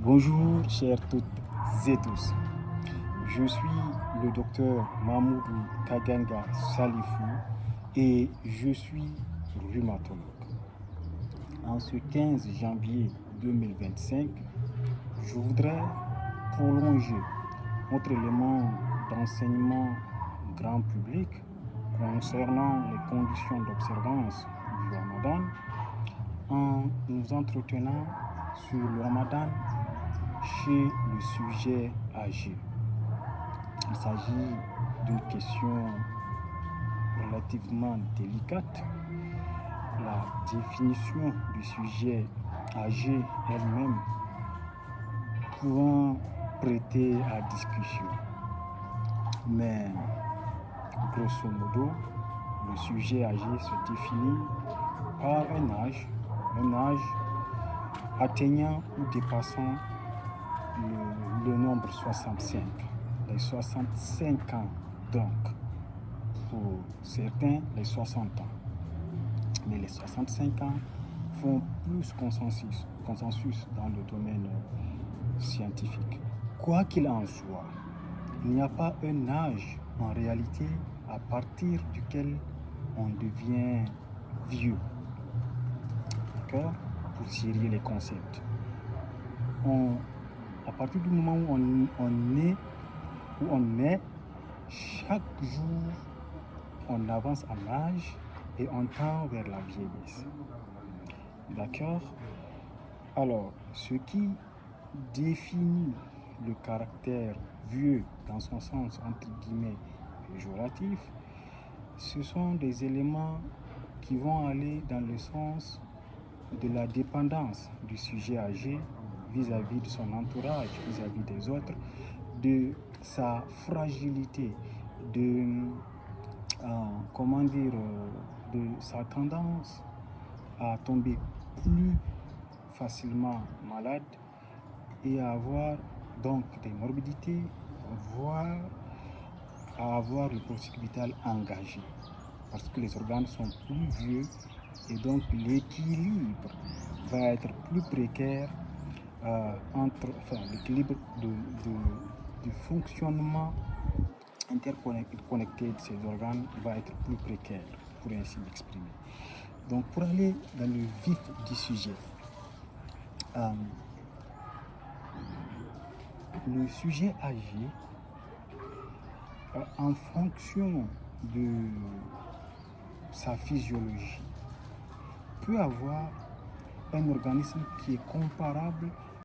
Bonjour chers toutes et tous, je suis le docteur Mahmoudou Kaganga Salifou et je suis rhumatologue. En ce 15 janvier 2025, je voudrais prolonger notre élément d'enseignement grand public concernant les conditions d'observance du Ramadan en nous entretenant sur le Ramadan chez le sujet âgé. Il s'agit d'une question relativement délicate. La définition du sujet âgé elle-même pouvant prêter à discussion. Mais grosso modo, le sujet âgé se définit par un âge atteignant ou dépassant le nombre 65, les 65 ans donc, pour certains les 60 ans. Mais les 65 ans font plus consensus dans le domaine scientifique. Quoi qu'il en soit, il n'y a pas un âge en réalité à partir duquel on devient vieux. D'accord? Pour serrer les concepts. À partir du moment où on est, chaque jour, on avance en âge et on tend vers la vieillesse. D'accord? Alors, ce qui définit le caractère vieux dans son sens entre guillemets péjoratif, ce sont des éléments qui vont aller dans le sens de la dépendance du sujet âgé vis-à-vis de son entourage, vis-à-vis des autres, de sa fragilité, de sa tendance à tomber plus facilement malade et à avoir donc des morbidités, voire à avoir le processus vital engagé, parce que les organes sont plus vieux et donc l'équilibre va être plus précaire l'équilibre du fonctionnement interconnecté de ces organes va être plus précaire, pour ainsi m'exprimer. Donc pour aller dans le vif du sujet, le sujet âgé, en fonction de sa physiologie, peut avoir un organisme qui est comparable